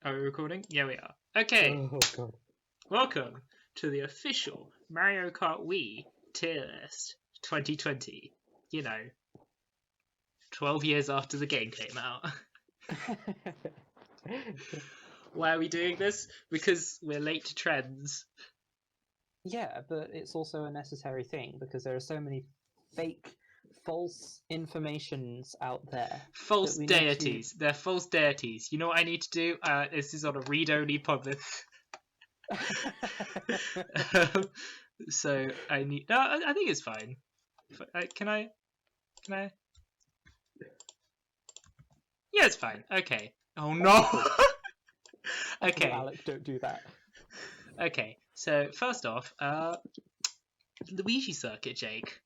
Are we recording? Yeah, we are. Okay, Oh god. welcome to the official Mario Kart Wii tier list 2020. 12 years after the game came out. Why are we doing this? Because we're late to trends. Yeah, but it's also a necessary thing because there are so many fake, false informations out there. False that we deities. They're false deities. You know what I need to do? This is on a read-only public. So I need. No, I think it's fine. Can I? Yeah, it's fine. Okay. Oh no. Okay. Alec, don't do that. Okay. So first off, Luigi Circuit, Jake.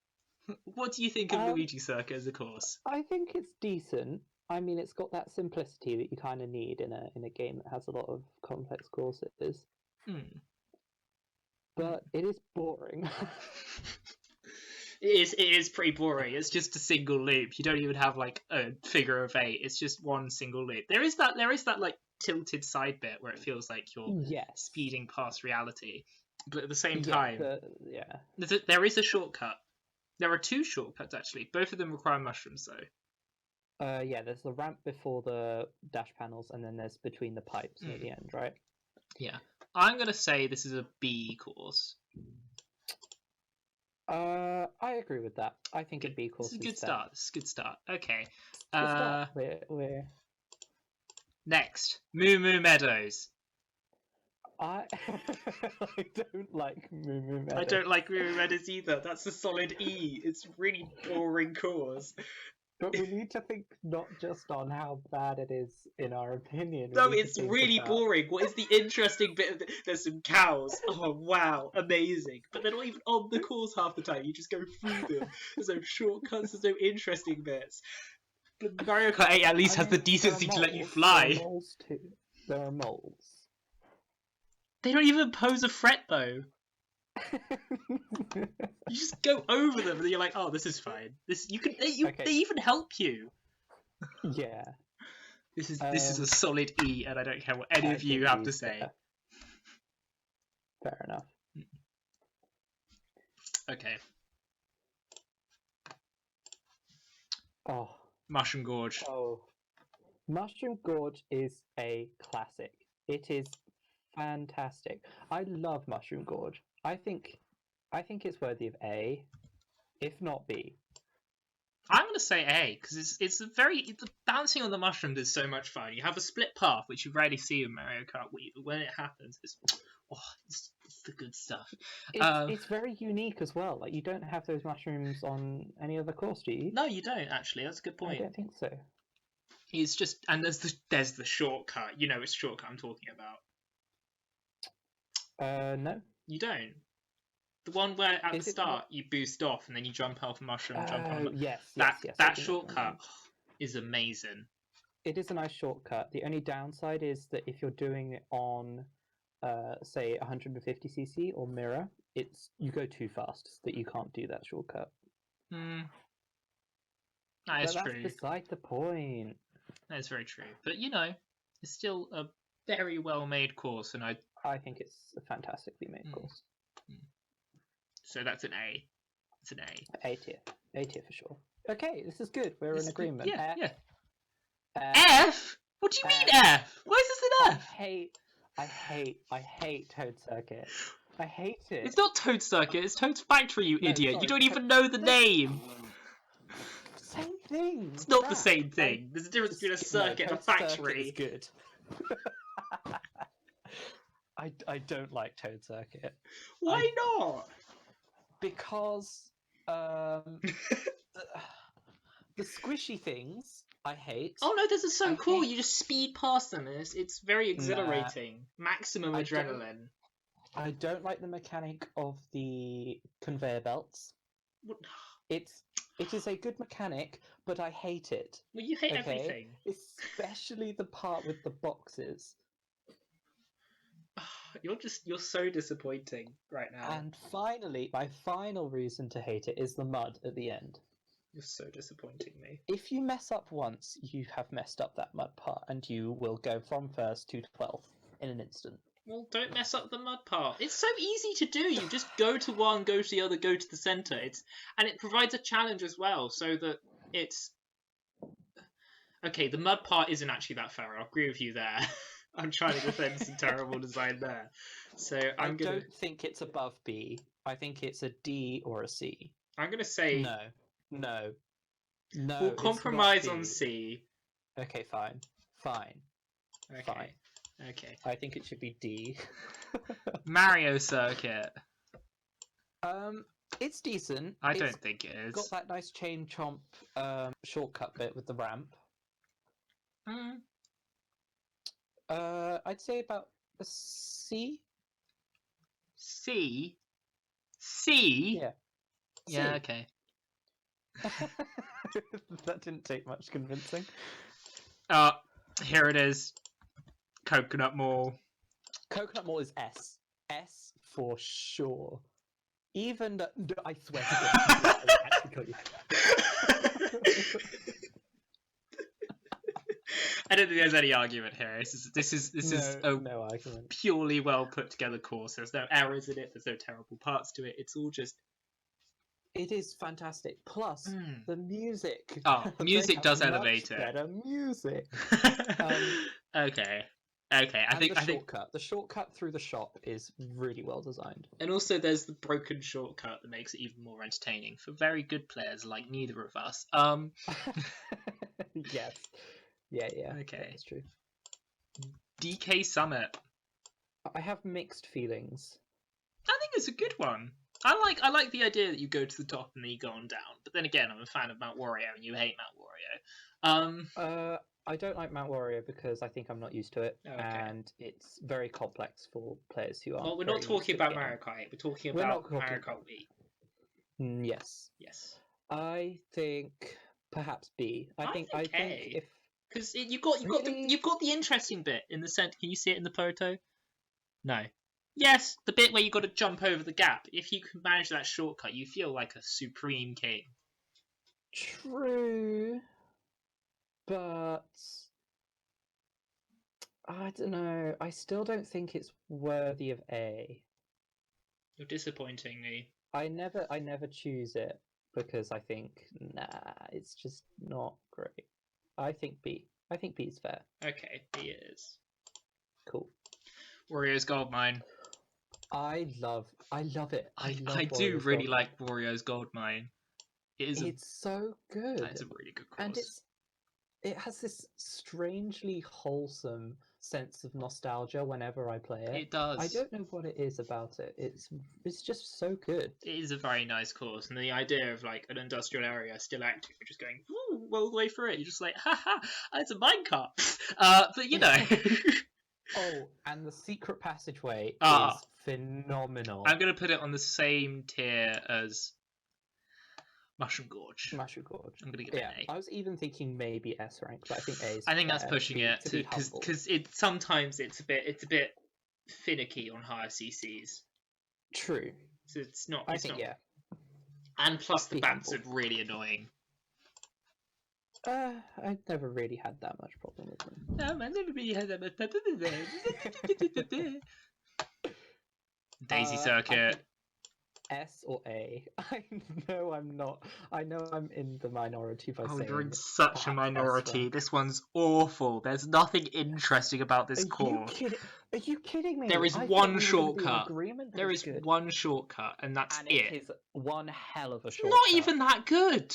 What do you think of Luigi Circuit as a course? I think it's decent. I mean, it's got that simplicity that you kind of need in a game that has a lot of complex courses. But it is boring. It is pretty boring. It's just a single loop. You don't even have like a figure of eight. It's just one single loop. There is that like tilted side bit where it feels like you're speeding past reality, but at the same time, there is a shortcut. There are two shortcuts actually. Both of them require mushrooms though. Yeah, there's the ramp before the dash panels, and then there's between the pipes near the end, right? Yeah, I'm gonna say this is a B course. I agree with that. I think a B course is a good start. It's a good start. Okay. We're next, Moo Moo Meadows. I don't like Moo Moo Meadows. I don't like Moo Moo Meadows either. That's a solid E. It's a really boring course. But we need to think not just on how bad it is in our opinion. No, it's really boring. What is the interesting bit? There's some cows. Oh, wow. Amazing. But they're not even on the course half the time. You just go through them. There's no shortcuts. There's no interesting bits. But Mario Kart 8 at least has the decency to let you fly. There are moles too. There are moles. They don't even pose a threat, though. You just go over them and you're like, oh, this is fine. They even help you. Yeah. This is a solid E, and I don't care what any of you have to say. Fair enough. Okay. Oh. Mushroom Gorge. Oh. Mushroom Gorge is a classic. It is fantastic. I love Mushroom Gorge. I think it's worthy of A, if not B. I'm going to say A, because the bouncing on the mushrooms is so much fun. You have a split path, which you rarely see in Mario Kart Wii, but when it happens, it's the good stuff. It's very unique as well. Like, you don't have those mushrooms on any other course, do you? No, you don't, actually. That's a good point. I don't think so. It's just, and there's the shortcut. You know which shortcut I'm talking about. No. You don't? The one where at the start you boost off and then you jump off a mushroom and jump on. Yes. That shortcut is amazing. It is a nice shortcut. The only downside is that if you're doing it on, say, 150cc or mirror, you go too fast so that you can't do that shortcut. That's true. That's beside the point. That's very true. But it's still a very well-made course, and I think it's a fantastically made course. So that's an A. It's an A. A tier for sure. Okay, this is good. We're in agreement. Yeah. F? What do you mean F? Why is this an F? I hate Toad Circuit. I hate it. It's not Toad Circuit. It's Toad's Factory, you idiot. Sorry, you don't even know the name. Same thing. It's not the same thing. There's a difference between a circuit and a factory. Circuit is good. I don't like Toad Circuit. Why not? Because the squishy things I hate. Oh no, this is so cool. You just speed past them. And it's very exhilarating. Maximum adrenaline. I don't like the mechanic of the conveyor belts. It is a good mechanic, but I hate it. Well, you hate everything. Especially the part with the boxes. You're so disappointing right now. And finally, my final reason to hate it is the mud at the end. You're so disappointing me. If you mess up once, you have messed up that mud part, and you will go from first to 12th in an instant. Well, don't mess up the mud part. It's so easy to do. You just go to one, go to the other, go to the center. And it provides a challenge as well, so that it's okay. The mud part isn't actually that fair. I'll agree with you there. I'm trying to defend some terrible design there. So I don't think it's above B. I think it's a D or a C. I'm gonna say no. We'll compromise on C. Okay, fine. Okay. Fine. Okay. I think it should be D. Mario Circuit. It's decent. I don't think it is. Got that nice chain chomp shortcut bit with the ramp. I'd say about a C. C? C? Yeah. Yeah, okay. That didn't take much convincing. Here it is. Coconut Mall. Coconut Mall is S. S for sure. Even the... I swear to God, I actually got you. I don't think there's any argument here. This is no argument. Purely well put together course. There's no errors in it. There's no terrible parts to it. It's all just. It is fantastic. Plus the music. Oh, music does elevate it. Better music. Okay. I think the shortcut through the shop is really well designed. And also there's the broken shortcut that makes it even more entertaining for very good players like neither of us. Yes. Yeah. Okay. That's true. DK Summit. I have mixed feelings. I think it's a good one. I like the idea that you go to the top and then you go on down. But then again, I'm a fan of Mount Wario and you hate Mount Wario. I don't like Mount Wario because I think I'm not used to it, and it's very complex for players who aren't. Well, we're not talking about Mario Kart. We're talking about Mario Kart Wii. Yes. Yes. I think perhaps B. I think A. If because you've got the interesting bit in the center. Can you see it in the photo? No. Yes, the bit where you got to jump over the gap. If you can manage that shortcut, you feel like a supreme king. True. But I don't know. I still don't think it's worthy of A. You're disappointing me. I never choose it because I think it's just not great. I think B. I think B is fair. Okay, B is. Cool. Wario's Gold Mine. I love it. I do really like Wario's Gold Mine. It's so good. It's a really good course. And it has this strangely wholesome sense of nostalgia whenever I play it. It does. I don't know what it is about it. It's just so good. It is a very nice course, and the idea of like an industrial area still active, you're just going all the way through it. You're just like, haha, it's a minecart. But you know. Oh, and the secret passageway is phenomenal. I'm gonna put it on the same tier as Mushroom Gorge. I'm gonna give it an A. I was even thinking maybe S rank, but I think A is I think that's pushing it because sometimes it's a bit finicky on higher CCs. True. So it's not. Yeah. And plus the bats are really annoying. I never really had that much problem with them. No, I never really had that much problem with them. Daisy Circuit. S or A? I know I'm not. I know I'm in the minority by saying. You're in such a minority. This one's awful. There's nothing interesting about this course. Are you kidding me? There is one shortcut. There is one shortcut, and that's it. It is one hell of a shortcut. Not even that good.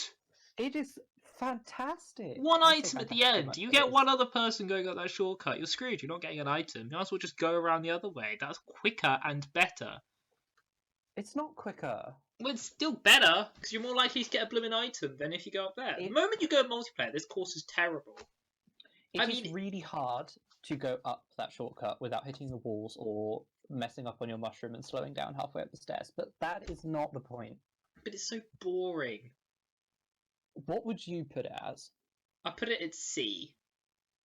It is fantastic. One item at the end. You get one other person going up that shortcut. You're screwed. You're not getting an item. You might as well just go around the other way. That's quicker and better. It's not quicker. Well, it's still better, because you're more likely to get a blooming item than if you go up there. The moment you go multiplayer, this course is terrible. It is really hard to go up that shortcut without hitting the walls or messing up on your mushroom and slowing down halfway up the stairs, but that is not the point. But it's so boring. What would you put it as? I put it at C.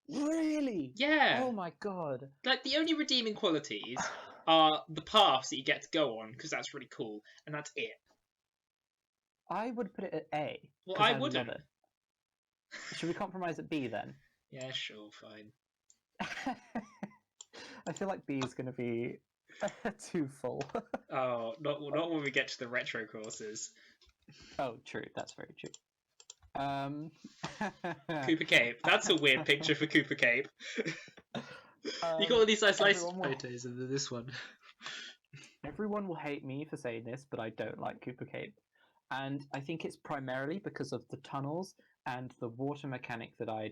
Really? Yeah. Oh my god. Like, the only redeeming qualities are the paths that you get to go on, because that's really cool, and that's it. I would put it at A. Well, 'cause I love wouldn't. it. Should we compromise at B then? Yeah, sure, fine. I feel like B is going to be too full. Oh, not when we get to the retro courses. Oh, true. That's very true. Cooper Cape. That's a weird picture for Cooper Cape. You got all these nice license photos of this one. Everyone will hate me for saying this, but I don't like Cooper Cape. And I think it's primarily because of the tunnels and the water mechanic that I...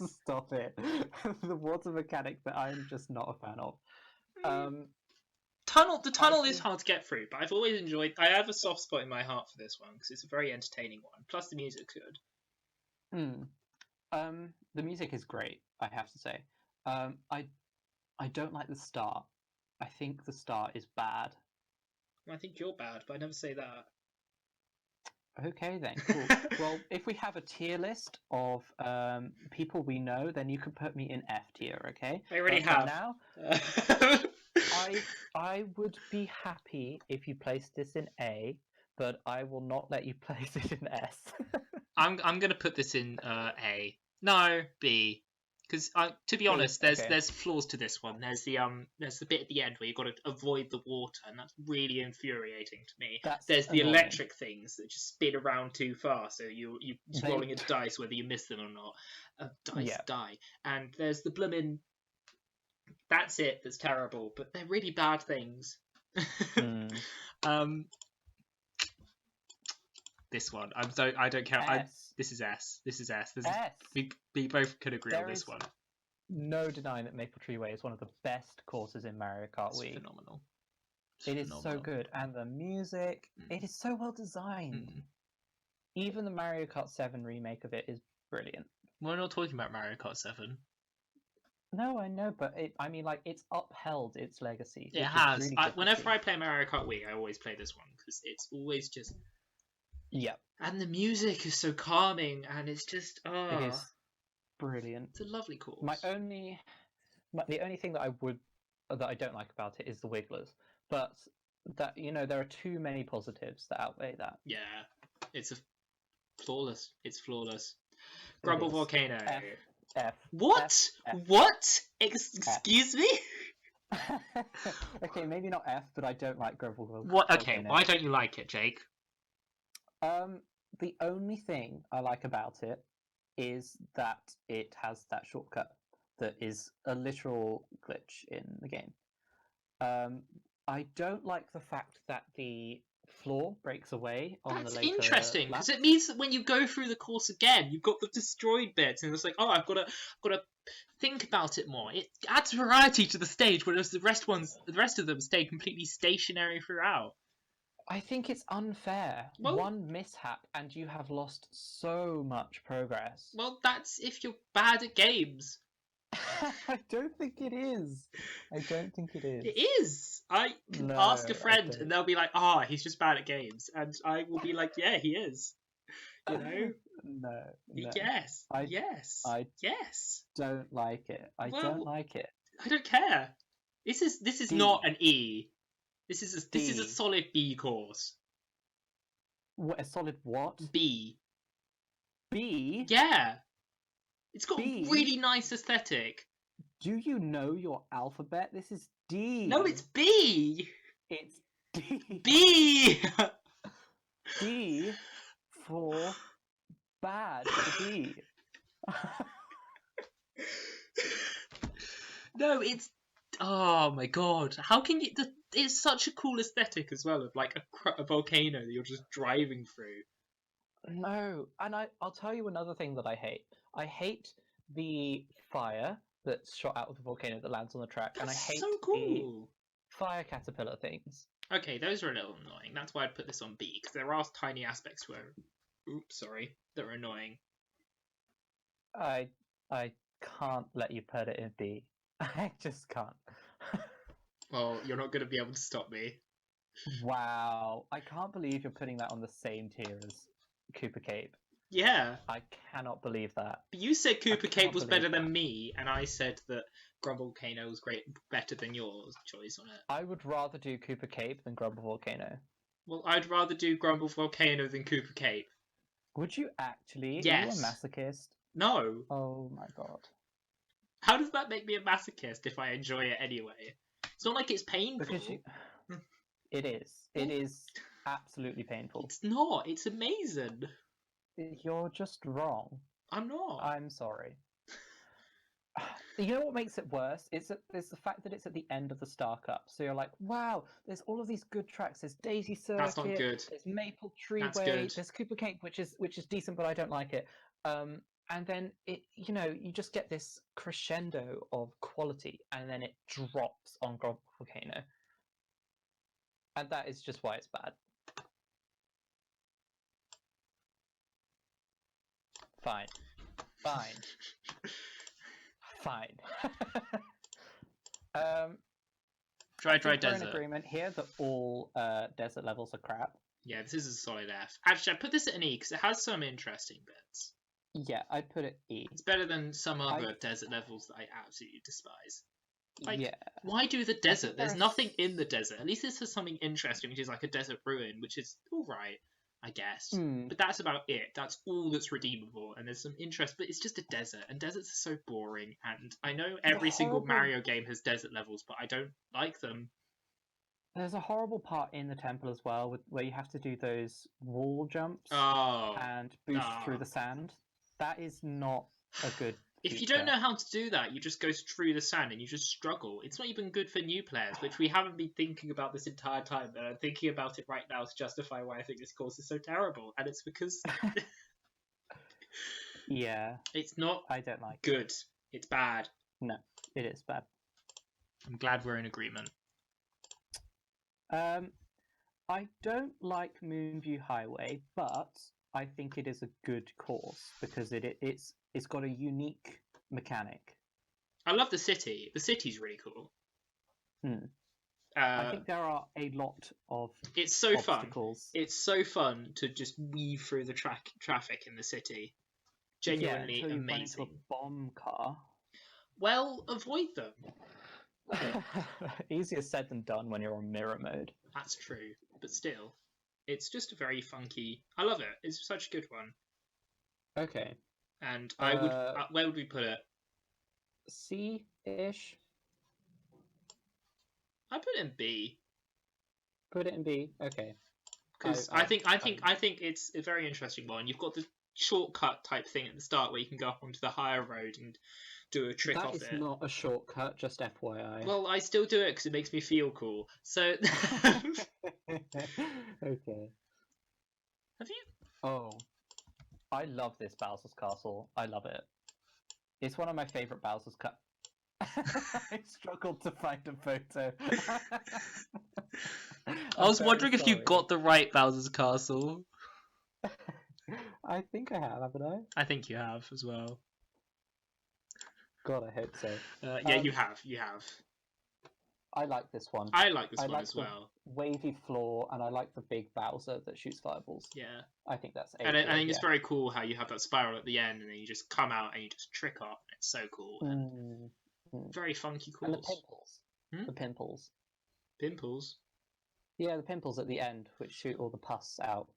Stop it. The water mechanic that I'm just not a fan of. The tunnel is hard to get through, but I've always enjoyed... I have a soft spot in my heart for this one, because it's a very entertaining one. Plus the music's good. The music is great, I have to say. I don't like the start. I think the start is bad. I think you're bad, but I never say that. Okay then, cool. Well, if we have a tier list of people we know, then you can put me in F tier, okay? I already have. Now, I would be happy if you placed this in A, but I will not let you place it in S. I'm gonna put this in A. No, B. Because to be honest, there's flaws to this one. There's the bit at the end where you've got to avoid the water, and that's really infuriating to me. There's the electric things that just spin around too fast, so you're rolling a dice whether you miss them or not. Die. And there's the blooming. That's it. That's terrible, but they're really bad things. This one. I don't care. This is S. This is S. We both could agree on this one. No denying that Maple Tree Way is one of the best courses in Mario Kart Wii. Phenomenal. It is so good, and the music, it is so well designed. Even the Mario Kart 7 remake of it is brilliant. We're not talking about Mario Kart 7. No, I know, but it's upheld its legacy. It has. Really whenever I play Mario Kart Wii, I always play this one because it's always just. Yeah. And the music is so calming, and it's just It is brilliant. It's a lovely course. The only thing that I don't like about it is the wigglers, but that there are too many positives that outweigh that. Yeah, it's flawless. It's flawless. Grumble Volcano. F. What? F. What? Excuse me? Okay, maybe not F, but I don't like Grumble Volcano. What? Okay, why don't you like it, Jake? The only thing I like about it is that it has that shortcut that is a literal glitch in the game. I don't like the fact that the floor breaks away on the later. That's interesting because it means that when you go through the course again, you've got the destroyed bits, and it's like, oh, I've got to think about it more. It adds variety to the stage, whereas the rest of them stay completely stationary throughout. I think it's unfair. One mishap and you have lost so much progress. Well, that's if you're bad at games. I don't think it is. It is. I can ask a friend and they'll be like, he's just bad at games. And I will be like, yeah, he is. You know? No. Yes. I don't like it. I don't like it. I don't care. This is not an E. This is a solid B course. What, a solid what? B. B? Yeah. It's got a really nice aesthetic. Do you know your alphabet? This is D. No, it's B. It's D. B. D for bad. D. No, it's. Oh my god! How can you? It's such a cool aesthetic as well of like a volcano that you're just driving through. No, and I'll tell you another thing that I hate. I hate the fire that's shot out of the volcano that lands on the track, and I hate the fire caterpillar things. Okay, those are a little annoying. That's why I'd put this on B, because there are tiny aspects that are annoying. I can't let you put it in B. I just can't. Well, you're not going to be able to stop me. Wow. I can't believe you're putting that on the same tier as Cooper Cape. Yeah. I cannot believe that. But you said Cooper Cape was better than me, and I said that Grumble Volcano was better than your choice on it. I would rather do Cooper Cape than Grumble Volcano. Well, I'd rather do Grumble Volcano than Cooper Cape. Would you actually? Yes. Are you a masochist? No. Oh my god. How does that make me a masochist if I enjoy it anyway? It's not like it's painful. Because it is. It is absolutely painful. It's not. It's amazing. You're just wrong. I'm not. I'm sorry. You know what makes it worse? It's the fact that it's at the end of the Star Cup. So you're like, wow, there's all of these good tracks. There's Daisy Circuit. That's not good. There's Maple Tree That's Way. good. There's Cooper Cape, which is decent, but I don't like it. And then you just get this crescendo of quality, and then it drops on Grumble Volcano, and that is just why it's bad. Fine. Dry we're desert. in agreement here that all desert levels are crap. Yeah, this is a solid F. Actually, I put this at an E because it has some interesting bits. Yeah, I'd put it E. It's better than some other desert levels that I absolutely despise. Like, yeah. Why do the desert? There's nothing in the desert. At least this has something interesting, which is like a desert ruin, which is alright, I guess. But that's about it. That's all that's redeemable. And there's some interest, but it's just a desert. And deserts are so boring. And I know every single Mario game has desert levels, but I don't like them. There's a horrible part in the temple as well, where you have to do those wall jumps and boost through the sand. That is not a good If you don't know how to do that, you just go through the sand and you just struggle. It's not even good for new players, which we haven't been thinking about this entire time, but I'm thinking about it right now to justify why I think this course is so terrible. And it's because... yeah. It's not I don't like good. It's bad. No, it is bad. I'm glad we're in agreement. I don't like Moonview Highway, but I think it is a good course because it's got a unique mechanic. I love the city. The city's really cool. I think there are a lot of it's so obstacles. Fun. It's so fun to just weave through the traffic in the city. Genuinely until you amazing. Run into a bomb car. Well, avoid them. Easier said than done when you're on mirror mode. That's true, but still, it's just a very funky. I love it. It's such a good one. Okay. And I would. Where would we put it? C-ish. I put it in B. Put it in B. Okay. Because I think it's a very interesting one. You've got the shortcut type thing at the start where you can go up onto the higher road and do a trick off it. That is not a shortcut, just FYI. Well, I still do it because it makes me feel cool. So. Okay. Have you? Oh, I love this Bowser's Castle. I love it. It's one of my favourite Bowser's I struggled to find a photo. I was wondering if you got the right Bowser's Castle. I think I have, haven't I? I think you have as well. God, I hope so. Yeah, you have. You have. I like this one. I like this one as well. Wavy floor, and I like the big Bowser that shoots fireballs. Yeah. I think that's. And I think it's very cool how you have that spiral at the end, and then you just come out and you just trick off. And it's so cool. And very funky cool. And the pimples. The pimples. Pimples? Yeah, the pimples at the end, which shoot all the pus out.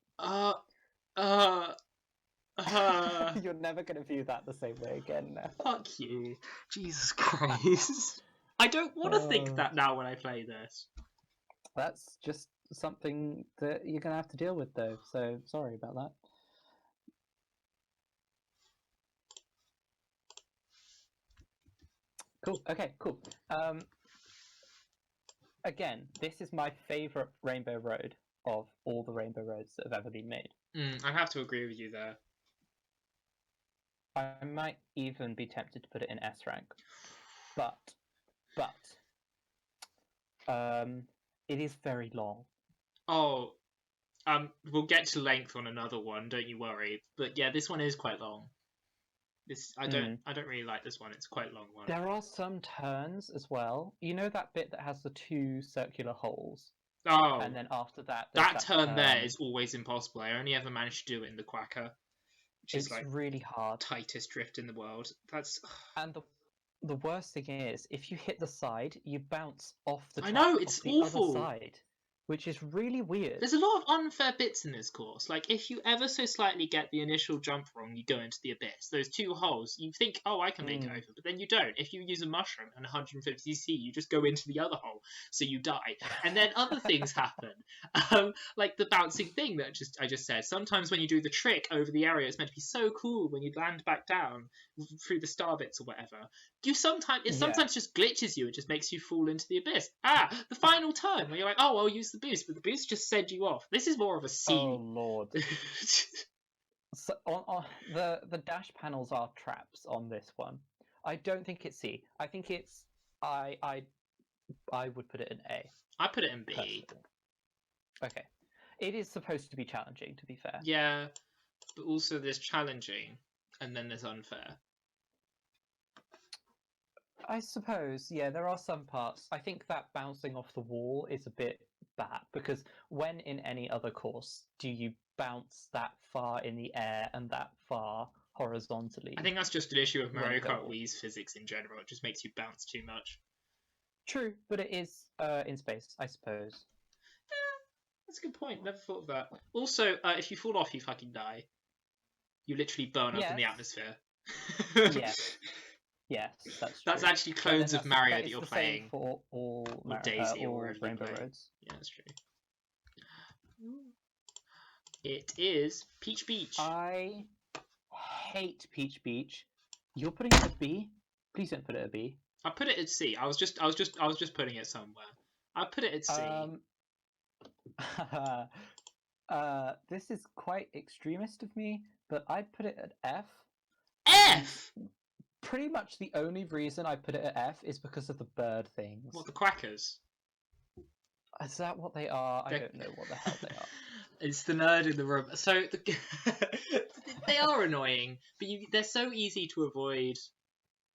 You're never going to view that the same way again now. Fuck you. Jesus Christ. I don't want to think that now when I play this. That's just something that you're going to have to deal with, though, so sorry about that. Cool. Okay, cool. Again, this is my favourite Rainbow Road of all the Rainbow Roads that have ever been made. I have to agree with you there. I might even be tempted to put it in S rank, but it is very long. Oh, we'll get to length on another one, don't you worry. But yeah, this one is quite long. I don't really like this one. It's quite a long one. There are some turns as well. You know that bit that has the two circular holes? Oh. And then after that... That turn there is always impossible. I only ever managed to do it in the Quacker. Which it's is like really hard. Tightest drift in the world. That's... And the worst thing is, if you hit the side, you bounce off the track. I know, it's the awful. other side, which is really weird. There's a lot of unfair bits in this course. Like, if you ever so slightly get the initial jump wrong, you go into the abyss. Those 2 holes, you think, oh, I can make it over, but then you don't. If you use a mushroom and 150cc, you just go into the other hole, so you die. And then other things happen, like the bouncing thing that I just said. Sometimes when you do the trick over the area, it's meant to be so cool when you land back down through the star bits or whatever. Sometimes just glitches you and just makes you fall into the abyss. The final turn where you're like, oh, I'll use the boost, but the boost just send you off. This is more of a C. Oh lord. So on the dash panels are traps on this one. I don't think it's C. I think it's I would put it in A. I put it in B. Personally. Okay. It is supposed to be challenging, to be fair. Yeah, but also there's challenging, and then there's unfair. I suppose, yeah, there are some parts. I think that bouncing off the wall is a bit bad, because when in any other course do you bounce that far in the air and that far horizontally? I think that's just an issue of Mario Kart Wii's physics in general. It just makes you bounce too much. True, but it is in space, I suppose. Yeah, that's a good point. Never thought of that. Also, if you fall off, you fucking die. You literally burn up in the atmosphere. Yes. Yes, that's true. That's actually clones of Mario that you're playing. Same for all Daisy or or Rainbow Roads. Yeah, that's true. It is Peach Beach. I hate Peach Beach. You're putting it at B? Please don't put it at B. I put it at C. I was just putting it somewhere. I put it at C. This is quite extremist of me, but I'd put it at F. F. Pretty much the only reason I put it at F is because of the bird things. What, the quackers? Is that what they are? I don't know what the hell they are. It's the nerd in the room. So they are annoying, but they're so easy to avoid.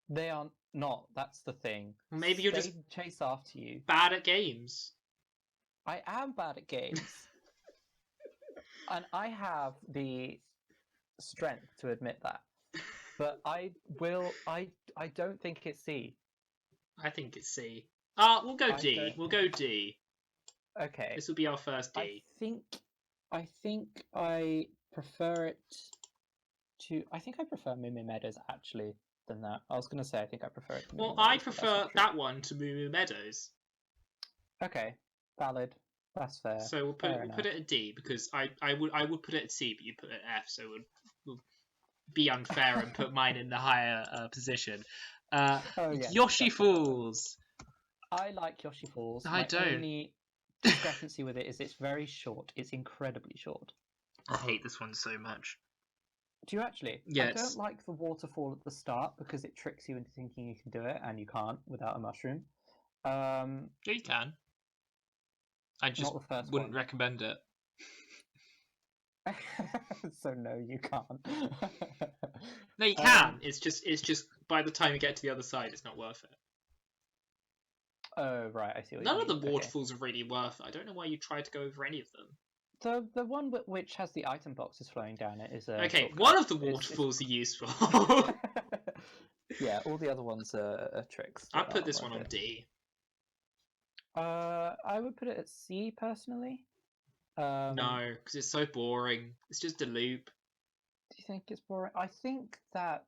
They are not. That's the thing. Maybe you're just chase after you. Bad at games. I am bad at games, and I have the strength to admit that. But I don't think it's C. I think it's C. We'll go D. We'll go D. Okay. This will be our first D. I think I prefer it to. I think I prefer Moo Moo Meadows actually than that. I was going to say I think I prefer it to Moo Moo Meadows, I prefer that one to Moo Moo Meadows. Okay, valid. That's fair. So we'll put it at D because I would put it at C, but you put it at F, so we'll be unfair and put mine in the higher position. Yoshi Falls. I like Yoshi Falls. I don't. Only discrepancy with it is it's very short. It's incredibly short. I hate this one so much. Do you actually? Yes. I don't like the waterfall at the start because it tricks you into thinking you can do it, and you can't without a mushroom. Yeah, you can. I just wouldn't recommend it. So no, you can't. No, you can. It's just by the time you get to the other side, it's not worth it. Oh right, I see. None of the waterfalls are really worth it. I don't know why you tried to go over any of them. The one which has the item boxes flowing down it is okay. One of the waterfalls are useful. Yeah, all the other ones are tricks. I put this one on D. I would put it at C personally. No, because it's so boring. It's just a loop. Do you think it's boring? I think that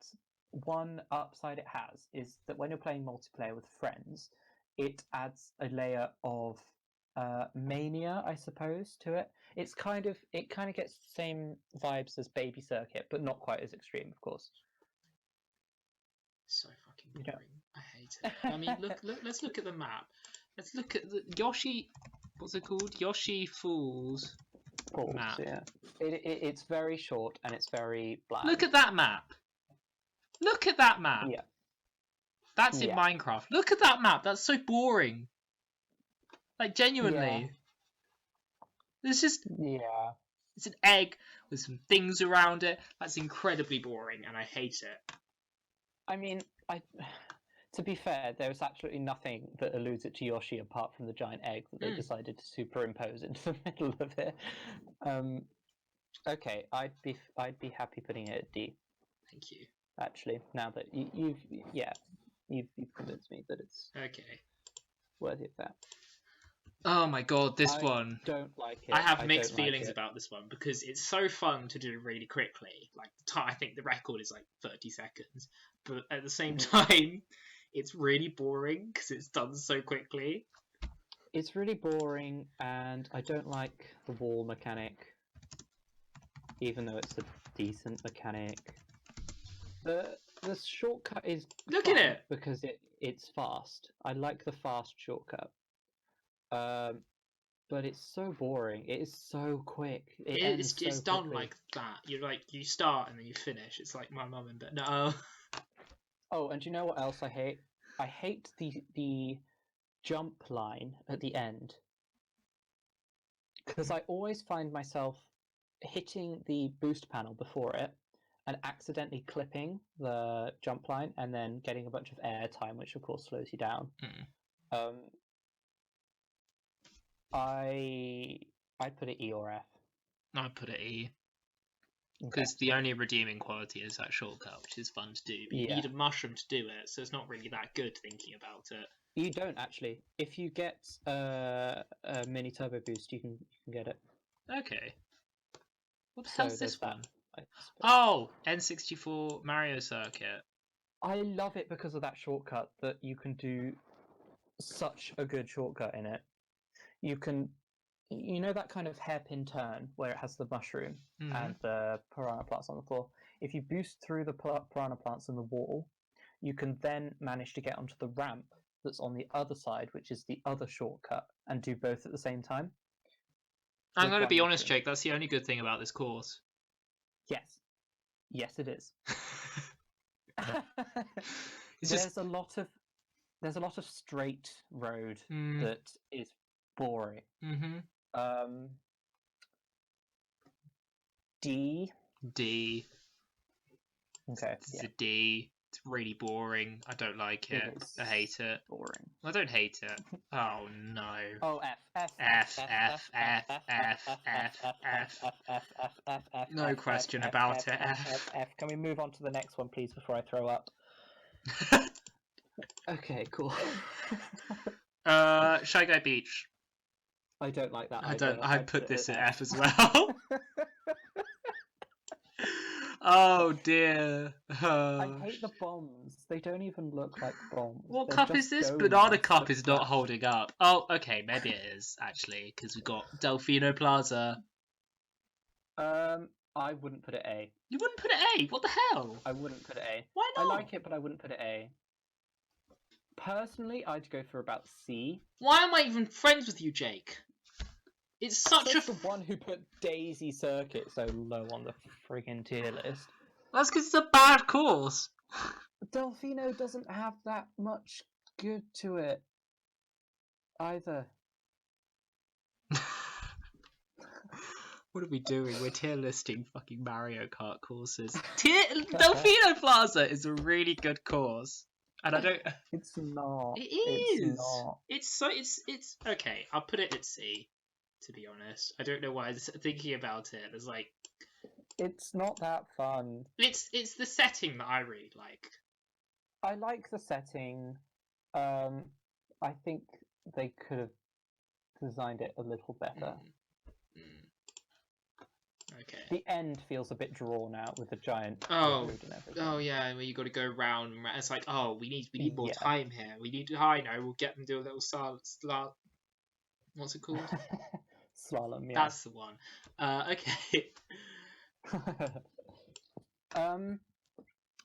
one upside it has is that when you're playing multiplayer with friends, it adds a layer of mania, I suppose, to it. It kind of gets the same vibes as Baby Circuit, but not quite as extreme, of course. So fucking boring. I hate it. I mean, look. Let's look at the map. Let's look at the Yoshi. What's it called? Yoshi Falls map. Yeah. It's very short and it's very bland. Look at that map. Look at that map. Yeah. That's in Minecraft. Look at that map. That's so boring. Like, genuinely. It's just... Yeah. It's an egg with some things around it. That's incredibly boring, and I hate it. I mean, to be fair, there was absolutely nothing that alludes it to Yoshi apart from the giant egg that they decided to superimpose into the middle of it. Okay, I'd be happy putting it at D. Thank you. Actually, now that you've convinced me that it's okay worthy of that. Oh my god, this I one. don't like it. I have I mixed don't like feelings it. about this one because it's so fun to do really quickly. Like I think the record is like 30 seconds, but at the same time, it's really boring because it's done so quickly. It's really boring, and I don't like the wall mechanic, even though it's a decent mechanic. The shortcut is Look fun at it because it's fast. I like the fast shortcut. But it's so boring. It is so quick. It ends so it's done quickly. like that. You start and then you finish. It's like my mum and dad. No. Oh, and do you know what else I hate? I hate the jump line at the end because I always find myself hitting the boost panel before it and accidentally clipping the jump line and then getting a bunch of air time, which of course slows you down. Mm. I'd put it E or F. I put it E. Because the only redeeming quality is that shortcut, which is fun to do. But you need a mushroom to do it, so it's not really that good thinking about it. You don't actually. If you get a mini turbo boost, you can get it. Okay. What the hell's this one? Oh, N64 Mario Circuit. I love it because of that shortcut, that you can do such a good shortcut in it. You can, you know, that kind of hairpin turn where it has the mushroom and the piranha plants on the floor. If you boost through the piranha plants in the wall, you can then manage to get onto the ramp that's on the other side, which is the other shortcut, and do both at the same time. I'm going to be honest, Jake, that's the only good thing about this course. Yes. Yes, it is. There's a lot of straight road that is boring. D. Okay. It's a D. It's really boring. I don't like it. I hate it. Boring. I don't hate it. Oh no. Oh, F. No question about it. F. Can we move on to the next one, please, before I throw up? Okay, cool. Shy Guy Beach. I don't like that. I'd put this at F as well. Oh dear. I hate the bombs. They don't even look like bombs. What cup is this? Banana Cup is not holding up. Oh, okay, maybe it is, actually, because we've got Delfino Plaza. I wouldn't put it A. You wouldn't put it A? What the hell? I wouldn't put it A. Why not? I like it, but I wouldn't put it A. Personally, I'd go for about C. Why am I even friends with you, Jake? It's such the one who put Daisy Circuit so low on the friggin' tier list. That's because it's a bad course. Delfino doesn't have that much good to it either. What are we doing? We're tier listing fucking Mario Kart courses. Delfino Plaza is a really good course. And I don't. It's not. It is. It's not. It's okay. I'll put it at C. To be honest, I don't know why. Thinking about it, there's like. It's not that fun. It's the setting that I really like. I like the setting. I think they could have designed it a little better. Okay. The end feels a bit drawn out with the giant road and everything. Oh yeah, where you got to go round. It's like, oh, we need more time here. We need. I know. We'll get them to do a little slalom. What's it called? Slalom. Yeah. That's the one. Okay.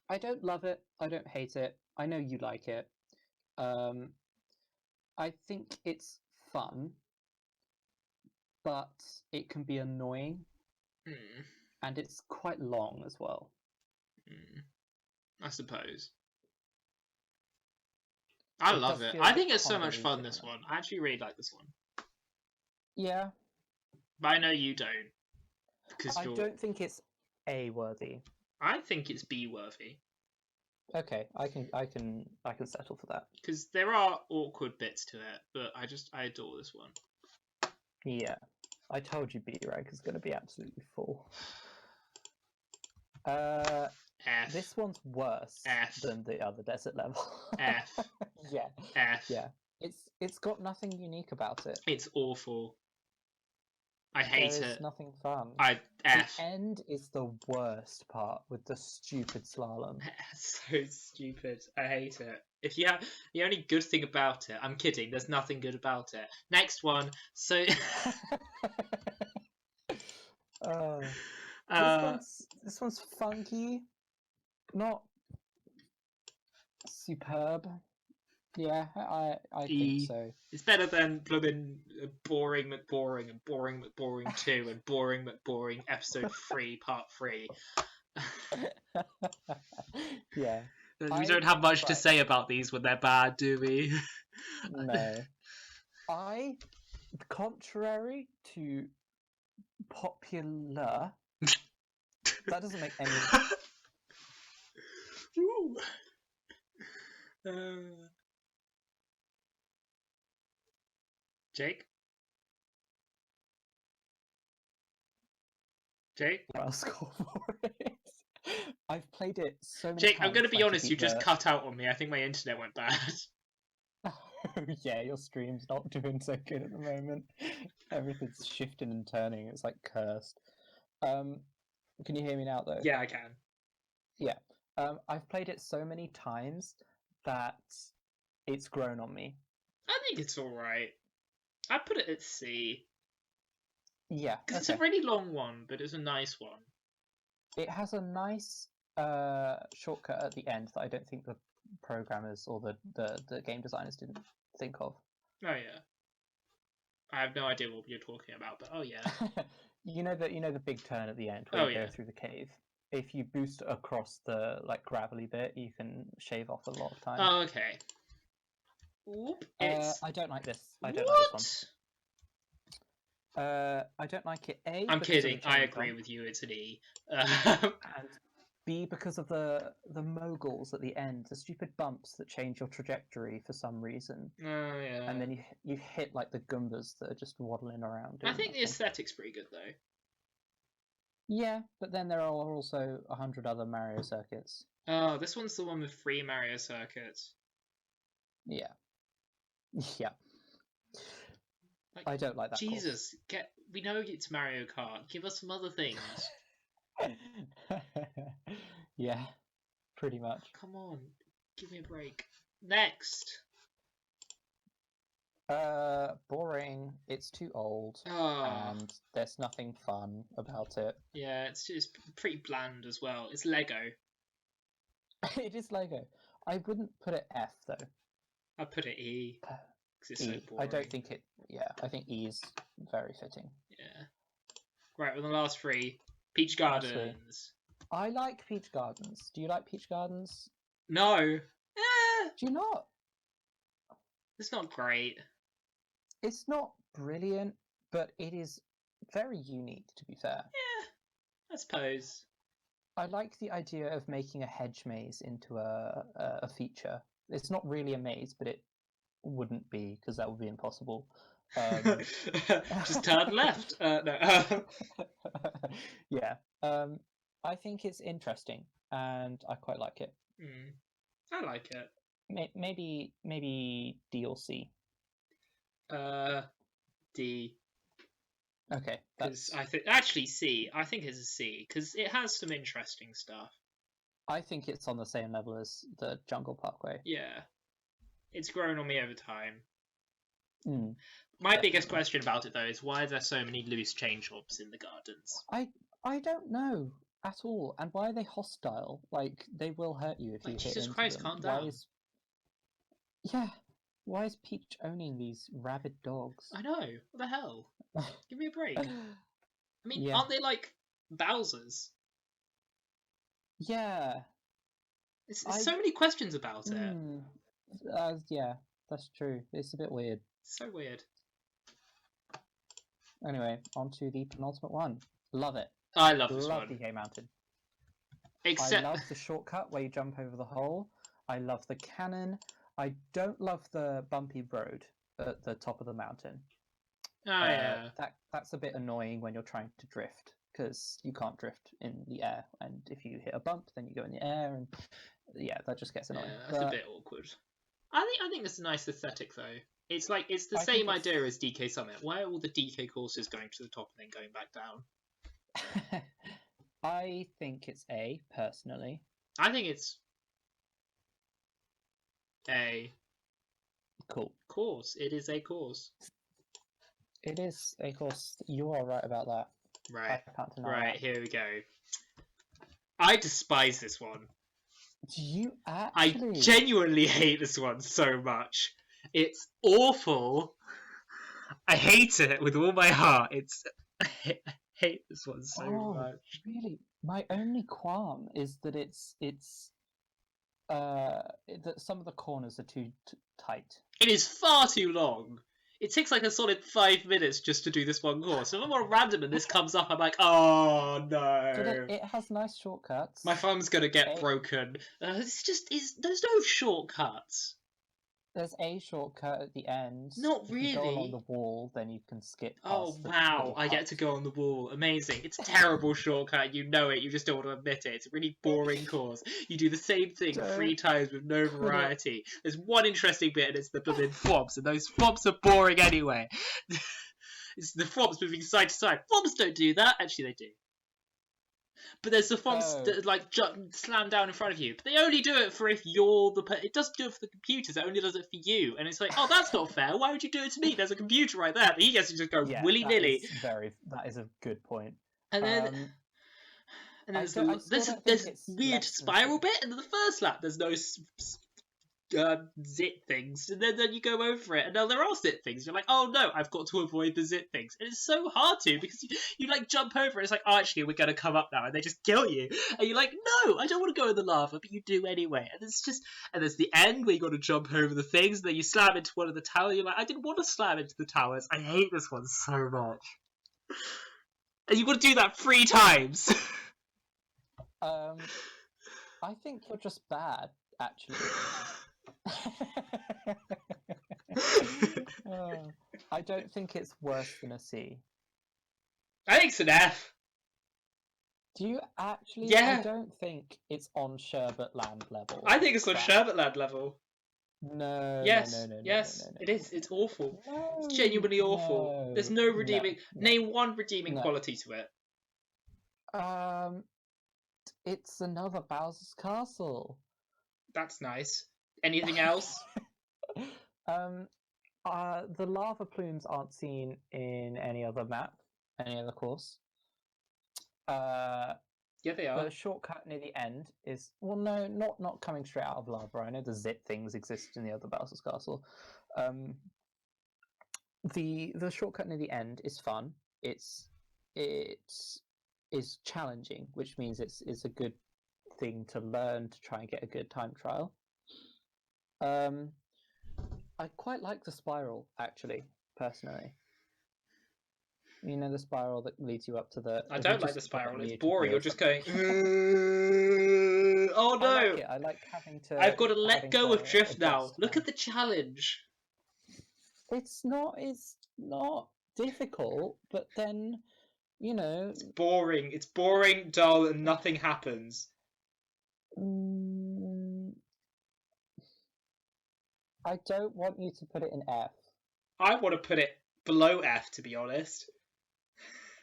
I don't love it. I don't hate it. I know you like it. I think it's fun, but it can be annoying. And it's quite long as well. I suppose. I love it. I think it's so much fun, this one. I actually really like this one. Yeah. But I know you don't. I don't think it's A worthy. I think it's B worthy. Okay, I can settle for that. Because there are awkward bits to it, but I adore this one. Yeah. I told you B rank is going to be absolutely full. F. This one's worse F. than the other desert level. F. Yeah. F. Yeah. It's got nothing unique about it. It's awful. I hate it. There is nothing fun. The end is the worst part with the stupid slalom. So stupid. I hate it. If you have the only good thing about it, I'm kidding. There's nothing good about it. Next one. So. This one's funky, not superb. Yeah, I think so. It's better than blooming boring McBoring and boring McBoring 2 and boring McBoring episode 3 part 3. Yeah. We don't have much to say about these when they're bad, do we? No. Contrary to popular, that doesn't make any sense. Jake? What I'll score for it. I've played it so many times. Jake, I'm going to be honest, you just cut out on me. I think my internet went bad. Yeah, your stream's not doing so good at the moment. Everything's shifting and turning. It's like cursed. Can you hear me now, though? Yeah, I can. Yeah. I've played it so many times that it's grown on me. I think it's alright. I put it at C. Yeah. Because it's a really long one, but it's a nice one. It has a nice shortcut at the end that I don't think the programmers or the game designers didn't think of. Oh yeah. I have no idea what you're talking about, but oh yeah. you know the big turn at the end where you go through the cave. If you boost across the gravelly bit, you can shave off a lot of time. Oh, okay. Oop, I don't like this. I don't like this one. I don't like it. A. I'm kidding. I agree with you. It's an E. And B, because of the moguls at the end, the stupid bumps that change your trajectory for some reason. Oh yeah. And then you hit the Goombas that are just waddling around. I think the aesthetic's pretty good though. Yeah, but then there are also 100 other Mario circuits. Oh, this one's the one with 3 Mario circuits. Yeah. Yeah. I don't like that. Jesus, we know it's Mario Kart. Give us some other things. Yeah, pretty much. Come on, give me a break. Next. Boring. It's too old, Oh. and there's nothing fun about it. Yeah, it's just pretty bland as well. It's Lego. It is Lego. I wouldn't put it F though. I'd put it E. It's E. so boring. I don't think it. Yeah, I think E is very fitting. Yeah. Right, well, the last 3. Peach Gardens. I like Peach Gardens. Do you like Peach Gardens? No. Do you not? It's not great. It's not brilliant, but it is very unique, to be fair. Yeah, I suppose. I like the idea of making a hedge maze into a feature. It's not really a maze, but it wouldn't be, because that would be impossible. Just turn left. No. Yeah. I think it's interesting, and I quite like it. I like it. Maybe D or C. D. Okay, that's. I think actually C. I think it's a C because it has some interesting stuff. I think it's on the same level as the Jungle Parkway. Yeah, it's grown on me over time. My biggest question about it though is why are there so many loose chain shops in the gardens? I don't know at all, and why are they hostile? They will hurt you if you hit Jesus into Christ, them. calm down. Why is Peach owning these rabid dogs? I know. What the hell? Give me a break. I mean, aren't they like Bowser's? Yeah. There's so many questions about it. Yeah, that's true. It's a bit weird. So weird. Anyway, on to the penultimate one. Love it. I love this one. Love the Game Mountain. I love the shortcut where you jump over the hole. I love the cannon. I don't love the bumpy road at the top of the mountain. Oh, yeah. That's a bit annoying when you're trying to drift, because you can't drift in the air, and if you hit a bump, then you go in the air, and yeah, that just gets annoying. Yeah, that's a bit awkward. I think it's a nice aesthetic though. It's like it's the same idea as DK Summit. Why are all the DK courses going to the top and then going back down? I think it's A, personally. I think it's a course. It is a course. It is a course. You are right about that. Right. I can't deny right, that. Here we go. I despise this one. Do you actually? I genuinely hate this one so much. It's awful. I hate it with all my heart. I hate this one so much. Really? My only qualm is that that some of the corners are too tight. It is far too long. It takes like a solid 5 minutes just to do this one course. If I'm on random and this comes up, I'm like, oh no. It has nice shortcuts. My thumb's gonna get broken. There's no shortcuts. There's a shortcut at the end. Not really. If you go along the wall, then you can skip past. Oh wow! I get to go on the wall. Amazing! It's a terrible shortcut. You know it. You just don't want to admit it. It's a really boring course. You do the same thing 3 times with no variety. There's one interesting bit, and it's the blooming fobs, and those fobs are boring anyway. It's the fobs moving side to side. Fobs don't do that. Actually, they do. But there's the fobs that like slam down in front of you. But they only do it for if you're the. It doesn't do it for the computers. It only does it for you. And it's like, oh, that's not fair. Why would you do it to me? There's a computer right there. But he gets to just go willy nilly. That is a good point. And then. And there's this weird spiral bit, and in the first lap there's no zit things, and then you go over it, and now there are zit things. You're like, oh no, I've got to avoid the zit things, and it's so hard to because you like jump over it. It's like, oh, actually, we're gonna come up now, and they just kill you, and you're like, no, I don't want to go in the lava, but you do anyway. And it's just, and there's the end where you got to jump over the things, and then you slam into one of the towers. You're like, I didn't want to slam into the towers. I hate this one so much. And you've got to do that 3 times. I think you're just bad, actually. I don't think it's worse than a C. I think it's an F. Do you actually? Yeah. I don't think it's on Sherbetland level. I think it's on Sherbetland level. No. Yes. No, yes. No. It is. It's awful. No, it's genuinely awful. There's no redeeming. Name one redeeming quality to it. It's another Bowser's Castle. That's nice. Anything else? The lava plumes aren't seen in any other map, any other course. Yeah, they are. The shortcut near the end is not coming straight out of lava. I know the zit things exist in the other Bowser's Castle. The shortcut near the end is fun. It is challenging, which means it's a good thing to learn to try and get a good time trial. I quite like the spiral, actually, personally. You know, the spiral that leads you up to the... I don't like the spiral. It's boring. You're just going... oh no! I like it. I like having to... I've got to let go of drift now. Look at the challenge. It's not difficult, but then, you know... It's boring. It's boring, dull, and nothing happens. I don't want you to put it in F. I want to put it below F, to be honest.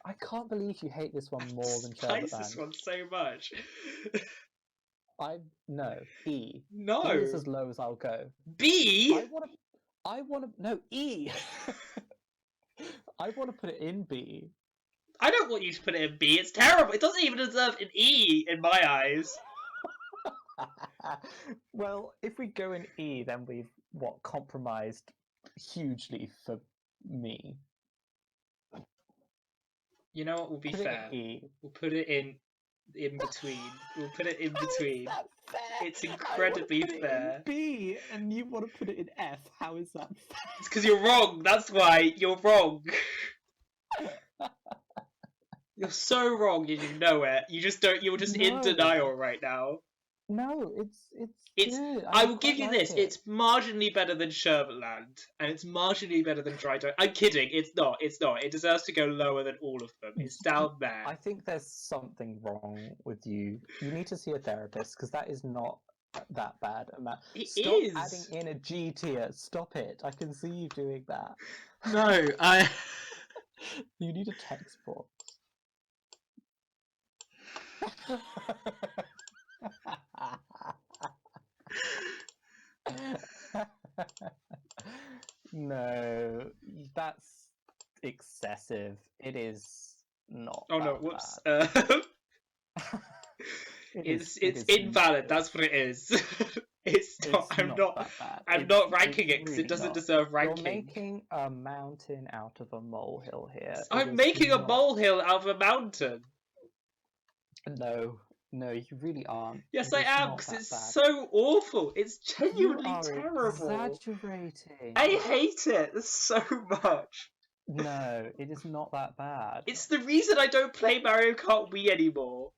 I can't believe you hate this one more than Sherbetland. I despise this one so much. No, E. No. E is as low as I'll go. B? No, E. I want to put it in B. I don't want you to put it in B. It's terrible. It doesn't even deserve an E in my eyes. Well, if we go in E, then we've compromised hugely for me. You know what will be fair? We'll put it in between. We'll put it in between. How is that fair? It's incredibly fair. In B, and you want to put it in F. How is that fair? It's because you're wrong. That's why you're wrong. You're so wrong, and you know it. You just don't. You're just in denial right now. No, it's good. I will give you this. It's marginally better than Sherbetland, and it's marginally better than Dry Dome. I'm kidding. It's not. It's not. It deserves to go lower than all of them. It's down there. I think there's something wrong with you. You need to see a therapist because that is not that bad amount. It is. Adding in a G tier. Stop it. I can see you doing that. No, You need a text box. No, that's excessive. It is not. Oh no! Whoops. It's invalid. That's what it is. It's not. I'm not. That bad. I'm not ranking it because it doesn't deserve ranking. You're making a mountain out of a molehill here. I'm making a molehill out of a mountain. No, you really aren't. Yes, I am, because it's so awful. It's genuinely terrible. Exaggerating. I hate it so much. No, it is not that bad. It's the reason I don't play Mario Kart Wii anymore.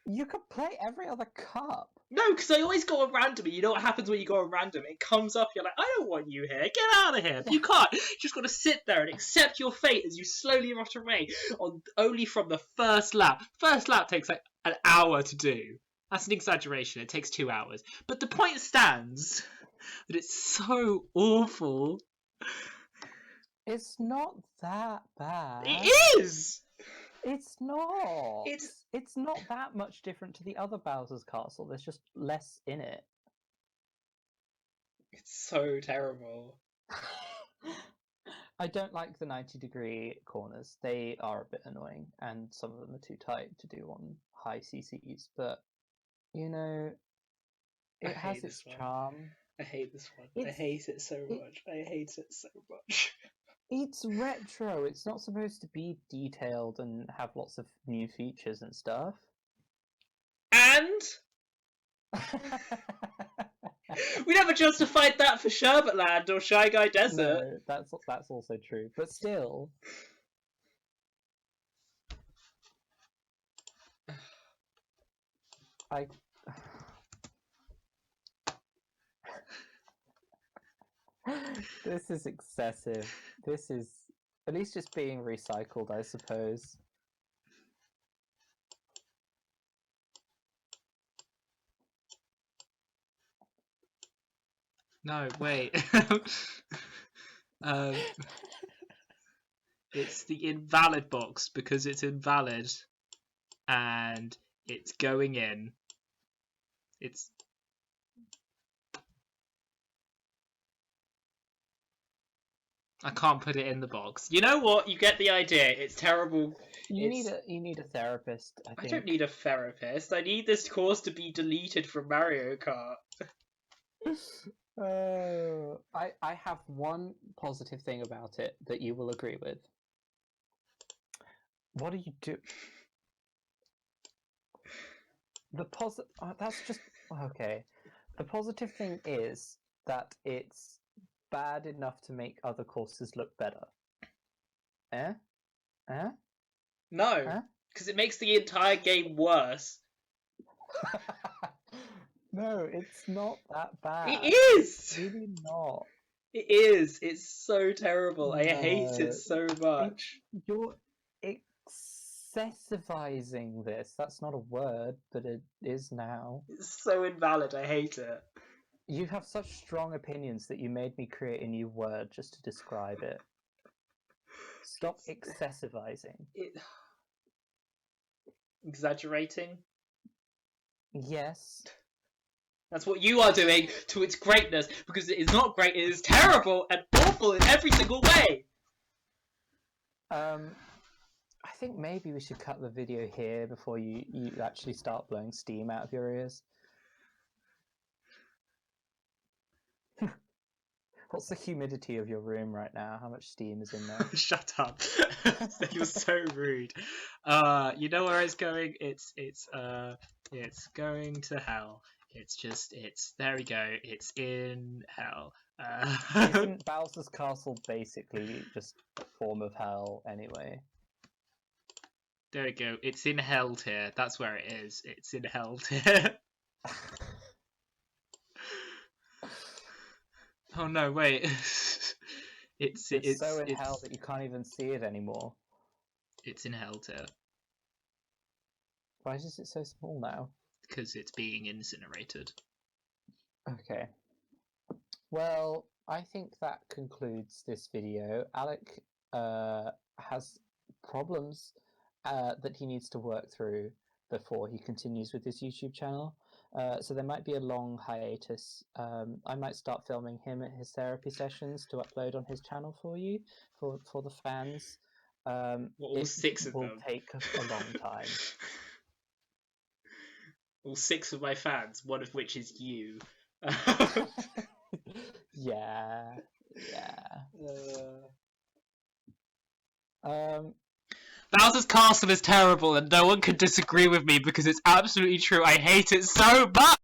You could play every other cup. No, because I always go on random. You know what happens when you go on random? It comes up, you're like, I don't want you here. Get out of here. But you can't. You just got to sit there and accept your fate as you slowly rot away only from the first lap. First lap takes like an hour to do. That's an exaggeration. It takes 2 hours. But the point stands that it's so awful. It's not that bad. It is! It's not. It's not that much different to the other Bowser's Castle. There's just less in it. It's so terrible. I don't like the 90-degree corners. They are a bit annoying, and some of them are too tight to do on high CCs. But, you know, it has its charm. I hate this one. I hate it so much. I hate it so much. It's retro. It's not supposed to be detailed and have lots of new features and stuff. And we never justified that for Sherbetland or Shy Guy Desert. No, that's also true. But still, this is excessive. This is at least just being recycled, I suppose. No, wait. It's the invalid box because it's invalid and it's going in. I can't put it in the box. You know what? You get the idea. It's terrible. You need a therapist. I don't need a therapist. I need this course to be deleted from Mario Kart. I have one positive thing about it that you will agree with. What do you do? That's just okay. The positive thing is that it's bad enough to make other courses look better. No, because it makes the entire game worse. No, it's not that bad. It is! It's really not. It is. It's so terrible. No. I hate it so much. You're excessivizing this. That's not a word, but it is now. It's so invalid. I hate it. You have such strong opinions that you made me create a new word just to describe it. Stop excessivizing. Exaggerating? Yes. That's what you are doing to its greatness, because it is not great, it is terrible and awful in every single way! I think maybe we should cut the video here before you actually start blowing steam out of your ears. What's the humidity of your room right now? How much steam is in there? Shut up. You're so rude. You know where it's going? It's going to hell. There we go. It's in hell. Isn't Bowser's Castle basically just a form of hell anyway? There we go. It's in hell tier. That's where it is. It's in hell tier. Oh no, wait. It's so in hell that you can't even see it anymore. It's in hell tier. Why is it so small now? Because it's being incinerated. Okay. Well, I think that concludes this video. Alec has problems that he needs to work through before he continues with his YouTube channel. So there might be a long hiatus. I might start filming him at his therapy sessions to upload on his channel for you, for the fans. All 6 of will them. take a long time. All 6 of my fans, one of which is you. Yeah. Bowser's Castle is terrible, and no one can disagree with me because it's absolutely true. I hate it so much!